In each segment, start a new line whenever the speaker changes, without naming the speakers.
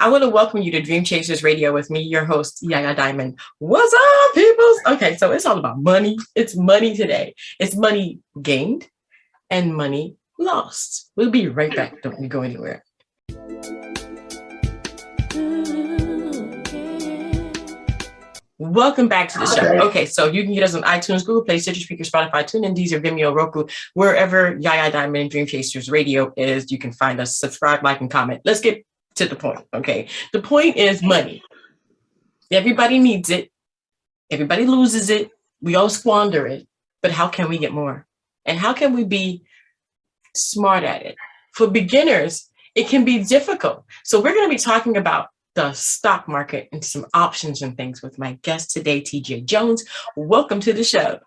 I want to welcome you to Dream Chasers Radio with me, your host, Yaya Diamond. What's up, peoples? Okay, so it's all about money. It's money today. It's money gained and money lost. We'll be right back. Don't you go anywhere. Welcome back to the show. Okay, so you can get us on iTunes, Google Play, Stitcher, Speaker, Spotify, TuneIn, Deezer, Vimeo, Roku, wherever Yaya Diamond and Dream Chasers Radio is. You can find us, subscribe, like, and comment. Let's get to the point, okay? The point is money. Everybody needs it. Everybody loses it. We all squander it. But how can we get more? And how can we be smart at it? For beginners, it can be difficult. So we're going to be talking about the stock market and some options and things with my guest today, TJ Jones. Welcome to the show.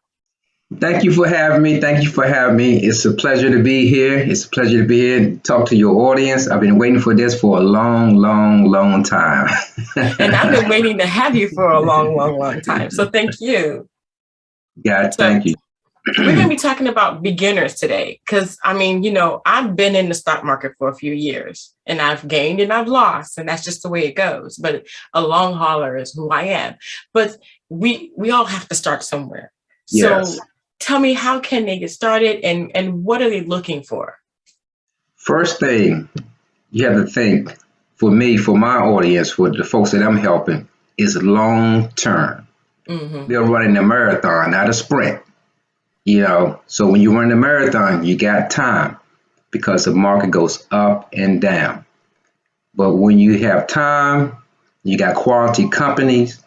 Thank you for having me. It's a pleasure to be here. And talk to your audience. I've been waiting for this for a long time.
And I've been waiting to have you for a long time. So thank you.
Yeah, thank you.
We're going to be talking about beginners today because, I've been in the stock market for a few years and I've gained and I've lost, and that's just the way it goes. But a long hauler is who I am. But we all have to start somewhere.
Yes.
So tell me, how can they get started and what are they looking for?
First thing you have to think, for my audience, for the folks that I'm helping, is long term.
Mm-hmm.
They're running a marathon, not a sprint. So when you run a marathon, you got time because the market goes up and down. But when you have time, you got quality companies,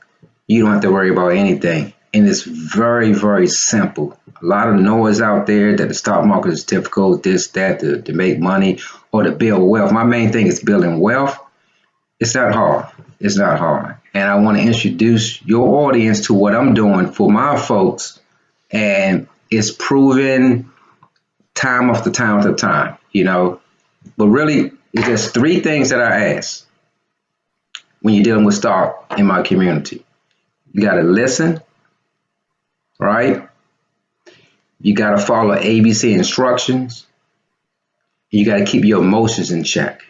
you don't have to worry about anything. And it's very, very simple. A lot of noise out there that the stock market is difficult, this, that, to make money or to build wealth. My main thing is building wealth. It's not hard. And I want to introduce your audience to what I'm doing for my folks. And it's proven time after time. But really, it's just three things that I ask when you're dealing with stock in my community. You got to listen, right? You got to follow ABC instructions. You got to keep your emotions in check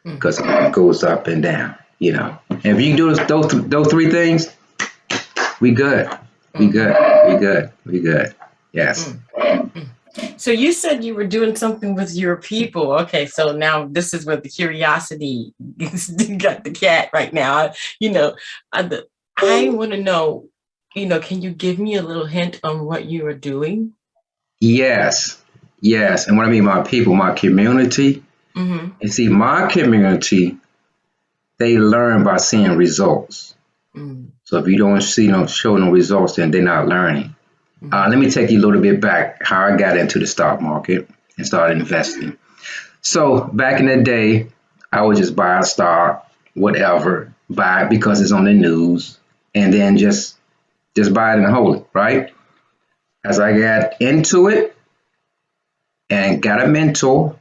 because it goes up and down, And if you do those three things, we good. We good. Yes.
So you said you were doing something with your people. Okay, so now this is where the curiosity got the cat right now. I want to know, can you give me a little hint on what you are doing?
Yes. And what I mean by people, my community.
Mm-hmm.
And see, my community, they learn by seeing results.
Mm.
So if you don't show no results, then they're not learning.
Mm-hmm.
Let me take you a little bit back how I got into the stock market and started investing. So back in the day, I would just buy a stock, whatever, buy it because it's on the news, and then just buy it and hold it, right? As I got into it and got a mentor,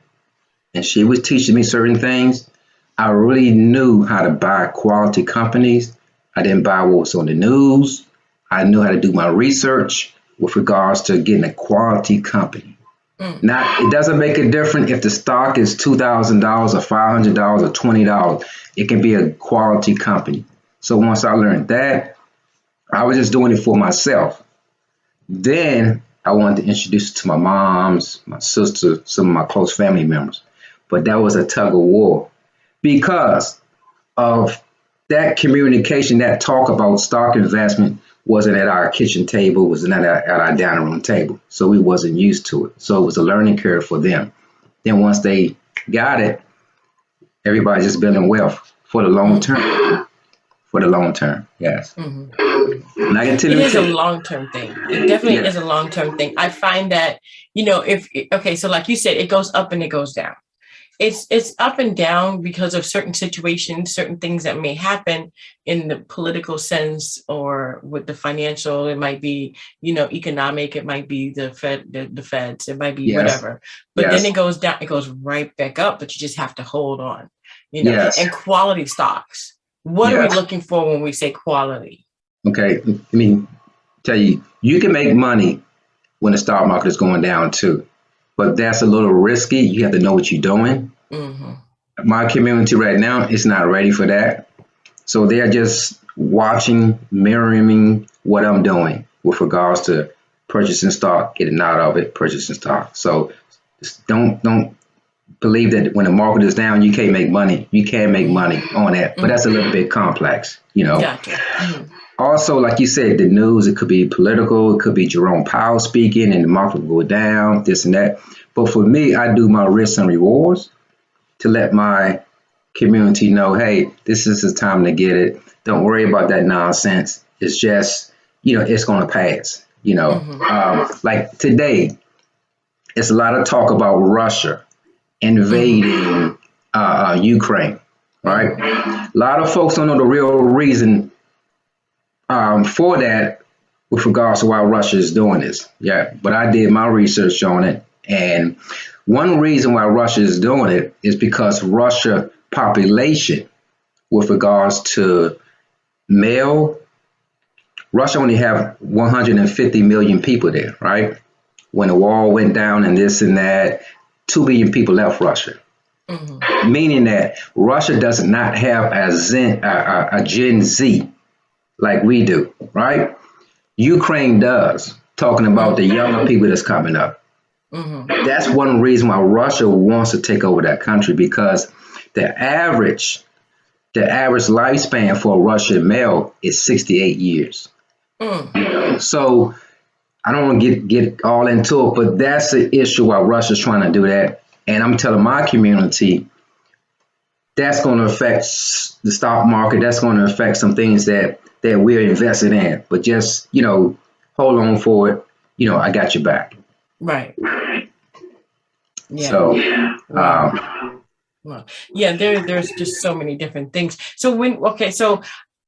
and she was teaching me certain things, I really knew how to buy quality companies. I didn't buy what was on the news. I knew how to do my research with regards to getting a quality company. Now, it doesn't make a difference if the stock is $2,000 or $500 or $20. It can be a quality company. So once I learned that, I was just doing it for myself. Then I wanted to introduce it to my moms, my sister, some of my close family members. But that was a tug of war because of that communication, that talk about stock investment wasn't at our kitchen table, was not at our dining room table. So we wasn't used to it. So it was a learning curve for them. Then once they got it, everybody's just building wealth for the long term. Yes.
Mm-hmm. And it is a long-term thing. It definitely is a long-term thing. I find that, so like you said, it goes up and it goes down. It's up and down because of certain situations, certain things that may happen in the political sense or with the financial. It might be, economic. It might be the feds. It might be whatever. But then it goes down. It goes right back up. But you just have to hold on. And quality stocks. What are we looking for when we say quality?
Okay, let me tell you, you can make money when the stock market is going down too. But that's a little risky. You have to know what you're doing.
Mm-hmm.
My community right now is not ready for that. So they're just watching, mirroring what I'm doing with regards to purchasing stock, getting out of it, purchasing stock. So don't believe that when the market is down, you can't make money. You can make money on that, but that's a little bit complex, you know.
Gotcha.
Also, like you said, the news, it could be political, it could be Jerome Powell speaking and the market will go down, this and that. But for me, I do my risks and rewards to let my community know, hey, this is the time to get it. Don't worry about that nonsense. It's just, it's going to pass. Like today, it's a lot of talk about Russia invading Ukraine, right? A lot of folks don't know the real reason for that with regards to why Russia is doing this. Yeah, but I did my research on it, and one reason why Russia is doing it is because Russia population, with regards to male, Russia only have 150 million people there, right? When the wall went down and this and that, 2 billion people left Russia. Meaning that Russia does not have a Gen Z like we do, right? Ukraine does, talking about the younger people that's coming up. That's one reason why Russia wants to take over that country, because the average lifespan for a Russian male is 68 years. So I don't want to get all into it, but that's the issue why Russia's trying to do that. And I'm telling my community that's going to affect the stock market. That's going to affect some things that we're invested in. But just, hold on for it. I got your back.
Right. Yeah.
So,
wow. Yeah, there's just so many different things. So so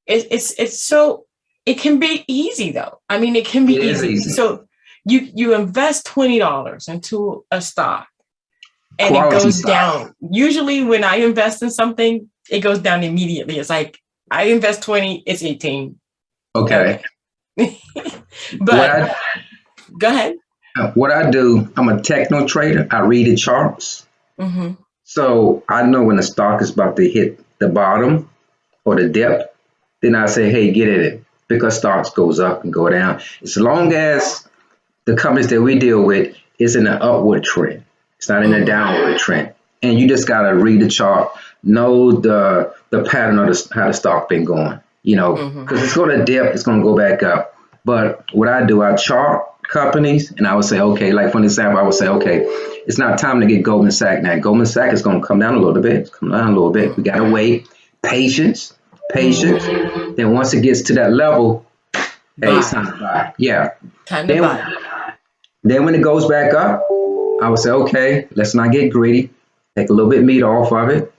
it's so it can be easy though. I mean, it can be easy. So you invest $20 into a stock and quality it goes stock down. Usually when I invest in something, it goes down immediately. It's like I invest 20, it's 18.
Okay.
But go ahead.
What I do, I'm a techno trader. I read the charts. So I know when the stock is about to hit the bottom or the dip, then I say, hey, get in it, because stocks goes up and go down. As long as the companies that we deal with is in an upward trend, it's not in a downward trend. And you just got to read the chart, know the pattern of how the stock been going, because it's going to dip, it's going to go back up. But what I do, I chart companies, and I would say, okay, like for example, I would say, okay, it's not time to get Goldman Sachs now. Goldman Sachs is going to come down a little bit. We got to wait. Patience. Then once it gets to that level, hey, it's time to buy. Yeah.
Time to buy.
Then when it goes back up, I would say, okay, let's not get greedy. Take a little bit meat off of it.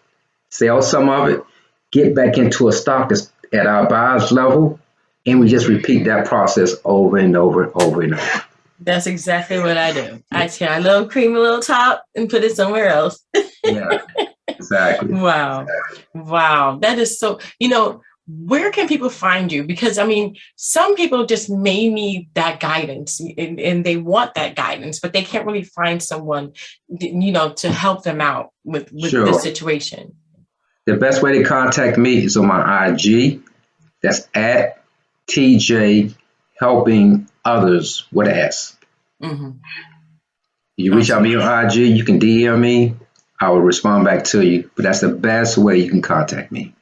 Sell some of it. Get back into a stock that's at our buyer's level. And we just repeat that process over and over and over.
That's exactly what I do. I take a little cream, a little top, and put it somewhere else.
Yeah, exactly.
Wow. That is so, where can people find you? Because, I mean, some people just may need that guidance and they want that guidance, but they can't really find someone, to help them out with the situation.
The best way to contact me is on my IG. That's at TJ Helping Others with an S. You reach out to me on IG, you can DM me. I will respond back to you. But that's the best way you can contact me.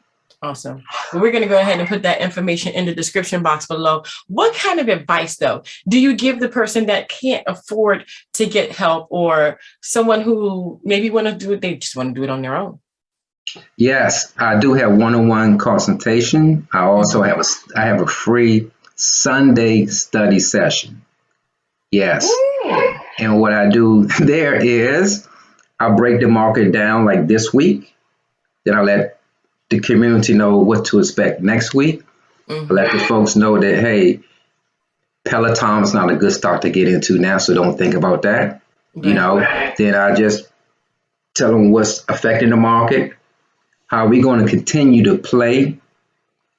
Awesome. Well, we're going to go ahead and put that information in the description box below. What kind of advice, though, do you give the person that can't afford to get help, or someone who maybe want to do it, they just want to do it on their own?
Yes, I do have one-on-one consultation. I also have a free Sunday study session. Yes. And what I do there is I break the market down like this week. Then I let the community know what to expect next week. I let the folks know that, hey, Peloton is not a good stock to get into now, so don't think about that. Then I just tell them what's affecting the market. How are we going to continue to play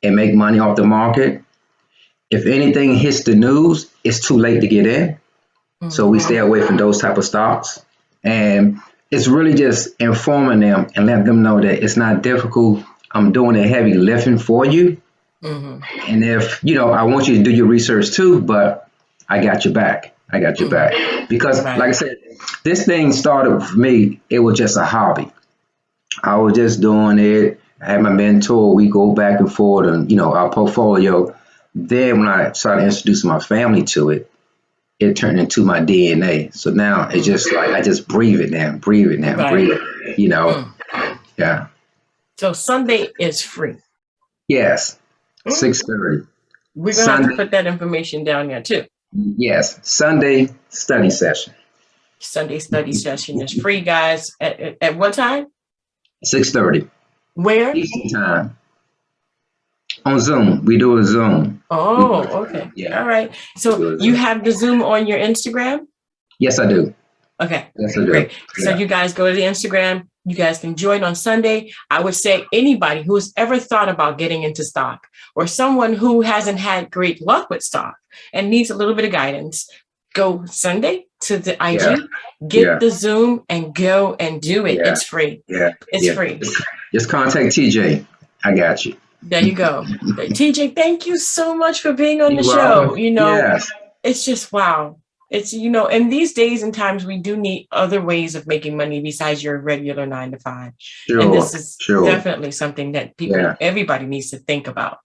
and make money off the market? If anything hits the news, it's too late to get in. So we stay away from those type of stocks. And it's really just informing them and letting them know that it's not difficult. I'm doing the heavy lifting for you.
Mm-hmm.
And if, I want you to do your research too, but I got your back. I got your
Mm-hmm.
back. Because, like I
Right.
said, this thing started for me, it was just a hobby. I was just doing it. I had my mentor. We go back and forth and, our portfolio. Then when I started introducing my family to it, it turned into my DNA. So now it's
Mm.
just like I just breathe it now, breathe it now,
Right.
breathe it.
Mm.
Yeah.
So Sunday is free.
Yes.
Mm.
6:30.
We're gonna have to
Sunday.
put that information down there too.
Yes. Sunday study session.
Sunday study session is free, guys. At what time?
6:30
Where?
Eastern time on Zoom. We do a Zoom. We do
Oh, okay.
it. Yeah.
All right.
We
So
do a
you
Zoom.
have the Zoom on your Instagram?
Yes, I do.
Okay,
Yes, I do.
great. So
Yeah.
you guys go to the Instagram. You guys can join on Sunday. I would say anybody who's ever thought about getting into stock or someone who hasn't had great luck with stock and needs a little bit of guidance, go Sunday to the
Yeah.
IG, get
Yeah.
the Zoom and go and do it.
Yeah.
It's free.
Yeah.
It's
Yeah.
free.
Just contact TJ. I got you.
There you go. TJ, thank you so much for being on the
You're
show.
welcome. Yes.
It's just wow. It's, in these days and times, we do need other ways of making money besides your regular 9 to 5. And
Sure.
this is
Sure.
definitely something that
Yeah.
everybody needs to think about.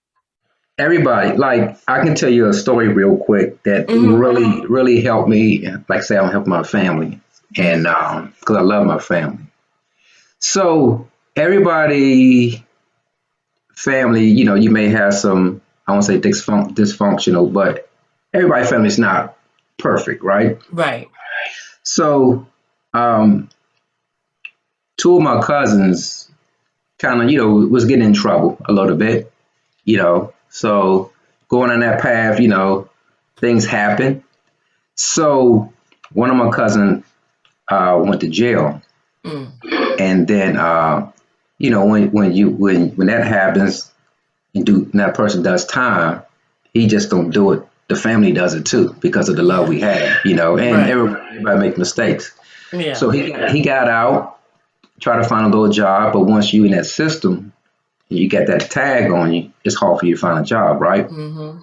Everybody, like, I can tell you a story real quick that
Mm-hmm.
really, really helped me. Like I say, I'm helping my family, and because I love my family. So everybody, family, you may have some. I won't say dysfunctional, but everybody family is not perfect, right?
Right.
So, um, two of my cousins kind of, was getting in trouble a little bit, So going on that path, things happen. So one of my cousins went to jail,
Mm.
and then when that happens and that person does time, he just don't do it. The family does it too because of the love
Yeah.
we have, and
Right.
everybody make mistakes.
Yeah.
So he got out, try to find a little job, but once you in that system, and you get that tag on you, it's hard for you to find a job, right?
Mm-hmm.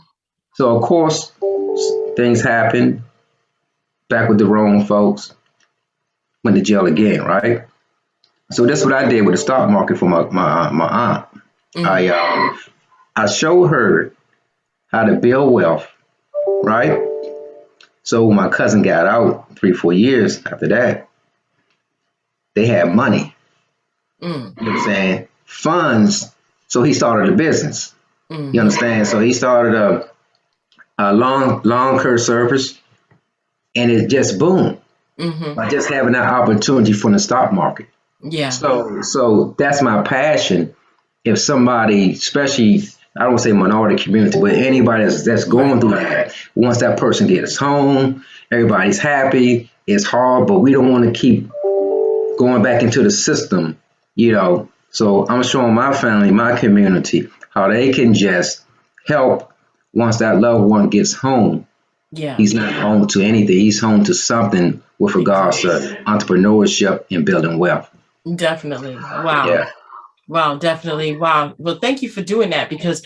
So of course things happen. Back with the wrong folks, went to jail again, right? So that's what I did with the stock market for my aunt. I
Mm.
uh, I showed her how to build wealth, right? So when my cousin got out 3 4 years after that, they had money.
Mm.
You know what I'm saying? Funds. So he started a business. You
Mm-hmm.
understand? So he started a long curve service, and it just boomed
Mm-hmm.
by just having that opportunity from the stock market.
Yeah.
So that's my passion. If somebody, especially I don't say minority community, but anybody that's going
Right.
through that, once that person gets home, everybody's happy. It's hard, but we don't want to keep going back into the system. So I'm showing my family, my community, how they can just help once that loved one gets home.
Yeah.
He's not home to anything. He's home to something with regards
Exactly.
to entrepreneurship and building wealth.
Definitely. Wow.
Yeah.
Wow, definitely. Wow. Well, thank you for doing that because,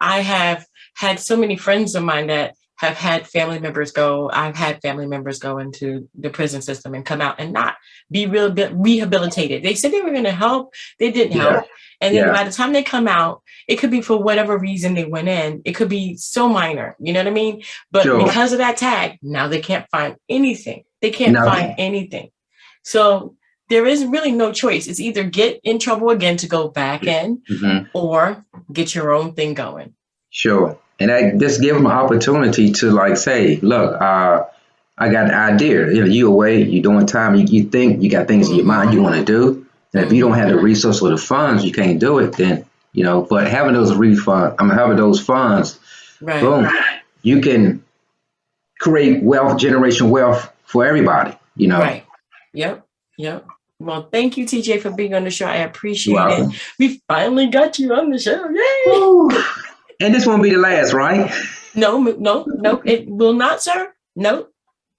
I have had so many friends of mine that have had family members go. I've had family members go into the prison system and come out and not be rehabilitated. They said they were going to help. They didn't
Yeah.
help. And then
Yeah.
by the time they come out, it could be for whatever reason they went in. It could be so minor. You know what I mean? But
Sure.
because of that tag, now they can't find anything. They can't find
Nothing.
anything. So there is really no choice. It's either get in trouble again to go back in
Hmm.
or get your own thing going.
Sure. And I just give them an opportunity to like say, look, I got an idea. You away, you doing time, you think you got things in your mind
Mm-hmm.
you want to do. And if you don't have the resource or the funds, you can't do it, then but having those having those funds,
Right.
boom, you can create wealth, generation wealth for everybody.
Right. Yep. Yep. Well, thank you, TJ, for being on the show. I
You're
appreciate it.
welcome.
We finally got you on the show. Yay!
Woo. And this won't be the last, right?
No, no, no, it will not, sir. Nope,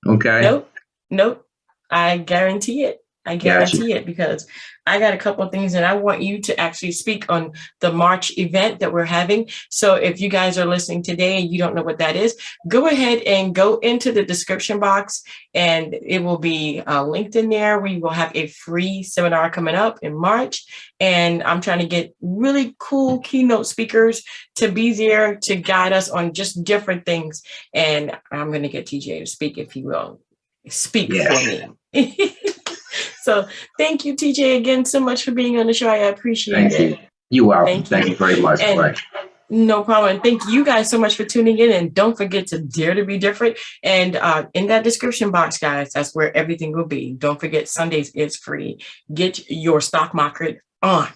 Okay.
nope, nope. I guarantee it. I
Gotcha.
guarantee it, because I got a couple of things and I want you to actually speak on the March event that we're having. So if you guys are listening today and you don't know what that is, go ahead and go into the description box and it will be linked in there. We will have a free seminar coming up in March. And I'm trying to get really cool keynote speakers to be there to guide us on just different things. And I'm going to get TJ to speak, if he will speak for me. So thank you, TJ, again so much for being on the show. I appreciate
Thank you.
it.
You're welcome. Thank you very much.
And no problem. And thank you guys so much for tuning in. And don't forget to dare to be different. And in that description box, guys, that's where everything will be. Don't forget, Sundays is free. Get your stock market on.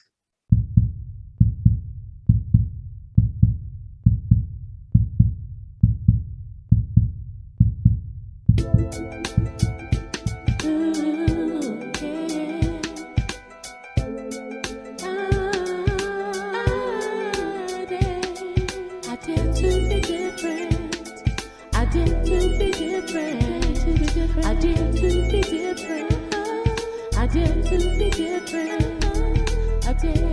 I did to be different. I did.